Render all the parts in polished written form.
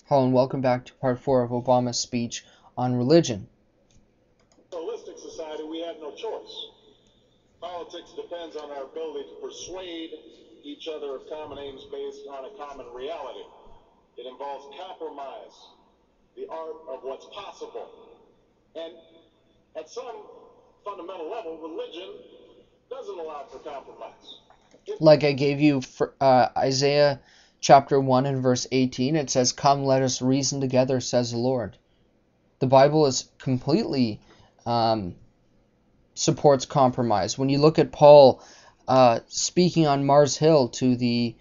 Hello and welcome back to part 4 of Obama's speech on religion. In a holistic society, we have no choice. Politics depends on our ability to persuade each other of common aims based on a common reality. It involves compromise, the art of what's possible. And at some fundamental level, religion doesn't allow for compromise. Like I gave you for, Isaiah chapter 1 and verse 18, it says, "Come, let us reason together, says the Lord." The Bible is completely supports compromise. When you look at Paul speaking on Mars Hill to the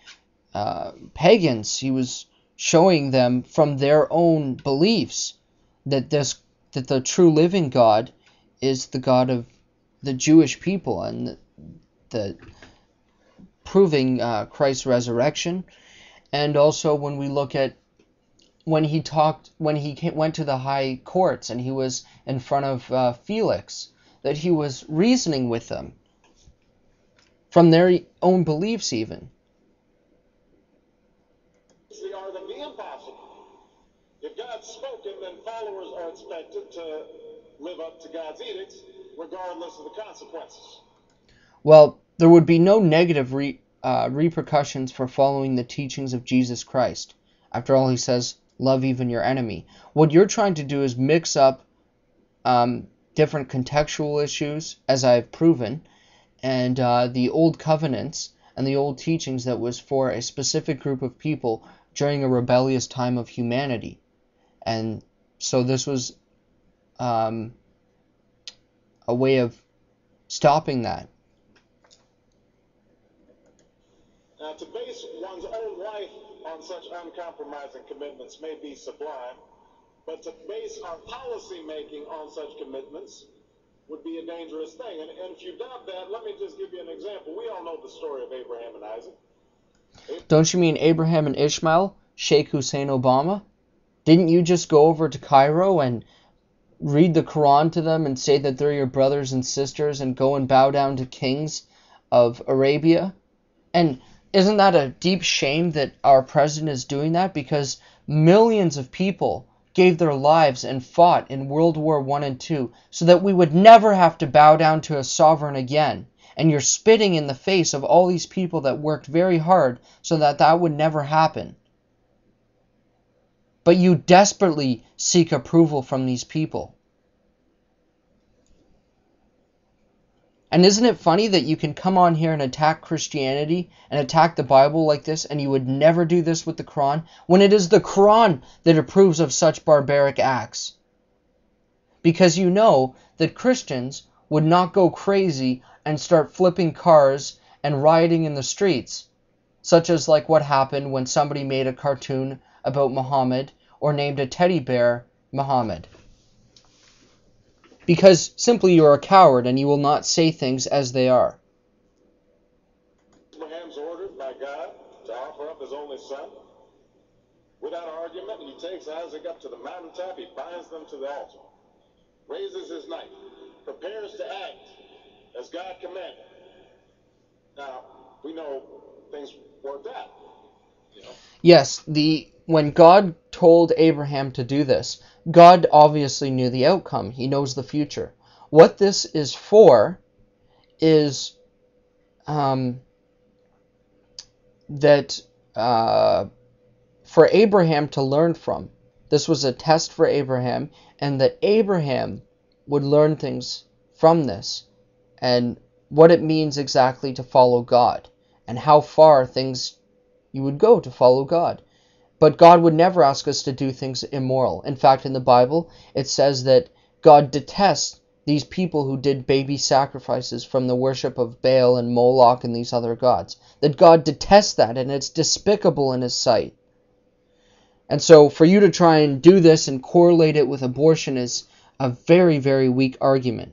pagans, he was showing them from their own beliefs that the true living God is the God of the Jewish people, and the proving Christ's resurrection. And also when we look at when he went to the high courts and he was in front of Felix, that he was reasoning with them from their own beliefs even. It's the art of the impossible. If God's spoken, then followers are expected to live up to God's edicts, regardless of the consequences. Well, there would be no negative repercussions for following the teachings of Jesus Christ. After all, he says, love even your enemy. What you're trying to do is mix up different contextual issues, as I've proven, and the old covenants and the old teachings that was for a specific group of people during a rebellious time of humanity. And so this was a way of stopping that. Now, to base one's own life on such uncompromising commitments may be sublime, but to base our policy making on such commitments would be a dangerous thing. And if you doubt that, let me just give you an example. We all know the story of Abraham and Isaac. Don't you mean Abraham and Ishmael, Sheikh Hussein Obama? Didn't you just go over to Cairo and read the Quran to them and say that they're your brothers and sisters and go and bow down to kings of Arabia? And isn't that a deep shame that our president is doing that? Because millions of people gave their lives and fought in World War I and II so that we would never have to bow down to a sovereign again. And you're spitting in the face of all these people that worked very hard so that that would never happen. But you desperately seek approval from these people. And isn't it funny that you can come on here and attack Christianity and attack the Bible like this, and you would never do this with the Quran, when it is the Quran that approves of such barbaric acts? Because you know that Christians would not go crazy and start flipping cars and rioting in the streets, such as like what happened when somebody made a cartoon about Muhammad or named a teddy bear Muhammad. Because simply you are a coward and you will not say things as they are. Abraham's ordered by God to offer up his only son. Without argument, he takes Isaac up to the mountaintop, he binds them to the altar, raises his knife, prepares to act as God commanded. Now, we know things worked out. Yes, when God told Abraham to do this, God obviously knew the outcome. He knows the future. What this is for is that for Abraham to learn from. This was a test for Abraham, and that Abraham would learn things from this, and what it means exactly to follow God, and how far things you would go to follow God. But God would never ask us to do things immoral. In fact, in the Bible, it says that God detests these people who did baby sacrifices from the worship of Baal and Moloch and these other gods. That God detests that, and it's despicable in his sight. And so for you to try and do this and correlate it with abortion is a very, very weak argument.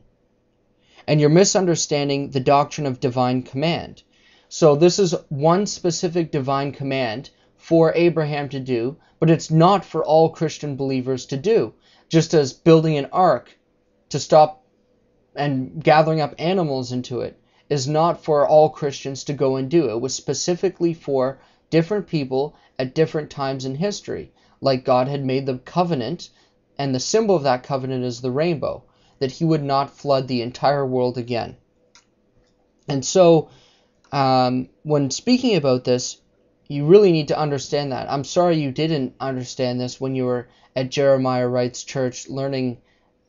And you're misunderstanding the doctrine of divine command. So this is one specific divine command for Abraham to do, but it's not for all Christian believers to do. Just as building an ark to stop and gathering up animals into it is not for all Christians to go and do. It was specifically for different people at different times in history. like God had made the covenant, and the symbol of that covenant is the rainbow, that he would not flood the entire world again. And so, when speaking about this, you really need to understand that. I'm sorry you didn't understand this when you were at Jeremiah Wright's church learning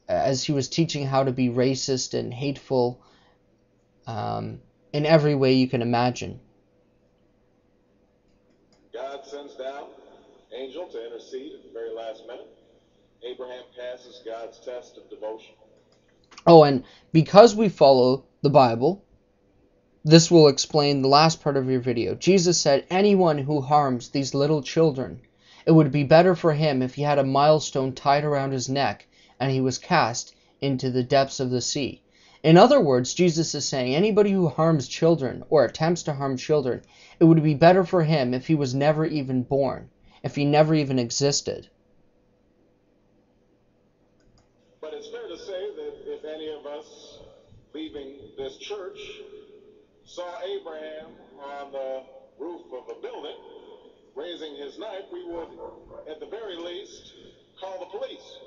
as he was teaching how to be racist and hateful in every way you can imagine. God sends down an angel to intercede at the very last minute. Abraham passes God's test of devotion. Oh, and because we follow the Bible, this will explain the last part of your video. Jesus said, anyone who harms these little children, it would be better for him if he had a millstone tied around his neck and he was cast into the depths of the sea. In other words, Jesus is saying anybody who harms children or attempts to harm children, it would be better for him if he was never even born, if he never even existed. But it's fair to say that if any of us leaving this church saw Abraham on the roof of a building raising his knife, we would, at the very least, call the police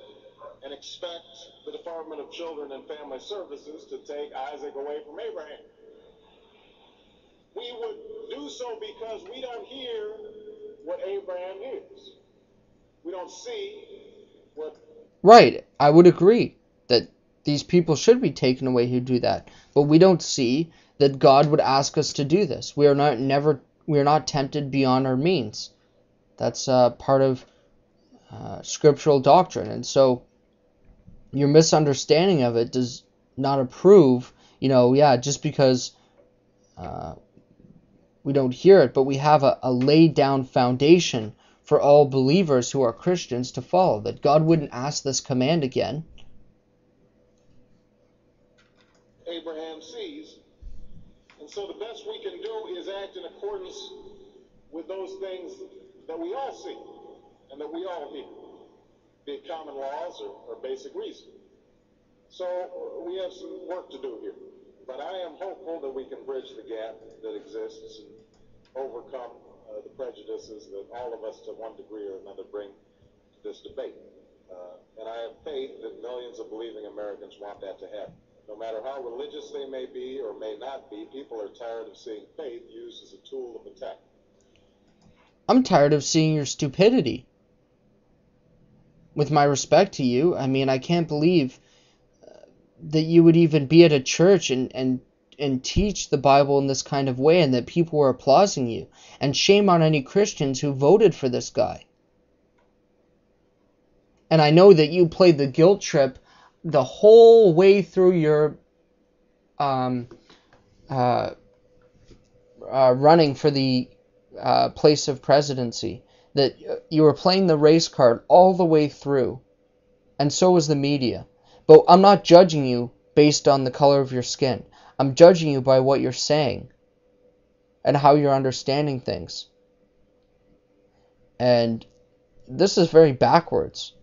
and expect the Department of Children and Family Services to take Isaac away from Abraham. We would do so because we don't hear what Abraham hears. We don't see what... Right, I would agree that these people should be taken away who do that, but we don't see that God would ask us to do this. We are not tempted beyond our means. That's part of scriptural doctrine, and so your misunderstanding of it does not approve, just because we don't hear it, but we have a laid down foundation for all believers who are Christians to follow, that God wouldn't ask this command again. Abraham sees, and so the best we can do is act in accordance with those things that we all see and that we all hear, be it common laws or basic reason. So we have some work to do here, but I am hopeful that we can bridge the gap that exists and overcome the prejudices that all of us to one degree or another bring to this debate. And I have faith that millions of believing Americans want that to happen. No matter how religious they may be or may not be, people are tired of seeing faith used as a tool of attack. I'm tired of seeing your stupidity. With my respect to you, I can't believe that you would even be at a church and teach the Bible in this kind of way and that people were applauding you. And shame on any Christians who voted for this guy. And I know that you played the guilt trip the whole way through your running for the place of presidency, that you were playing the race card all the way through, and so was the media. But I'm not judging you based on the color of your skin. I'm judging you by what you're saying and how you're understanding things. And this is very backwards.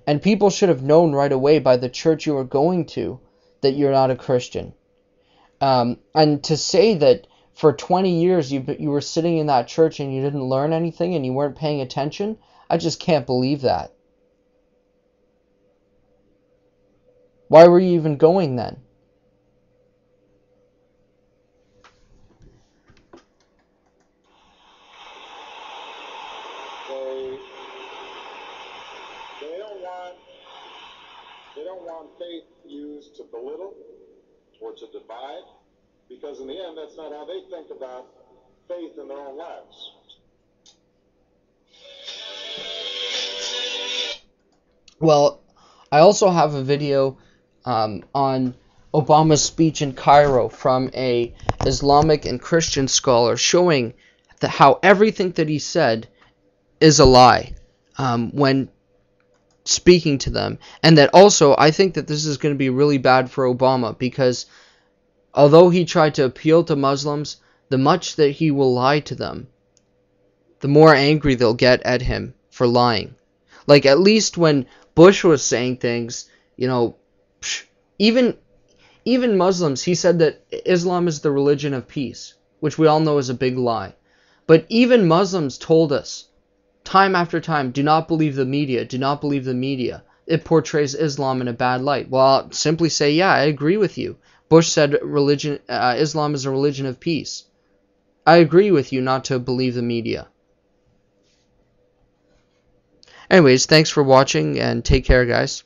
And people should have known right away by the church you were going to that you're not a Christian. And to say that for 20 years you were sitting in that church and you didn't learn anything and you weren't paying attention, I just can't believe that. Why were you even going then? They don't want faith used to belittle or to divide, because in the end, that's not how they think about faith in their own lives. Well, I also have a video on Obama's speech in Cairo from a Islamic and Christian scholar showing how everything that he said is a lie when speaking to them. And that also, I think that this is going to be really bad for Obama, because although he tried to appeal to Muslims, the much that he will lie to them, the more angry they'll get at him for lying. Like, at least when Bush was saying things, even Muslims, he said that Islam is the religion of peace, which we all know is a big lie. But even Muslims told us time after time, do not believe the media, do not believe the media. It portrays Islam in a bad light. Well, I'll simply say, yeah, I agree with you. Bush said Islam is a religion of peace. I agree with you not to believe the media. Anyways, thanks for watching, and take care, guys.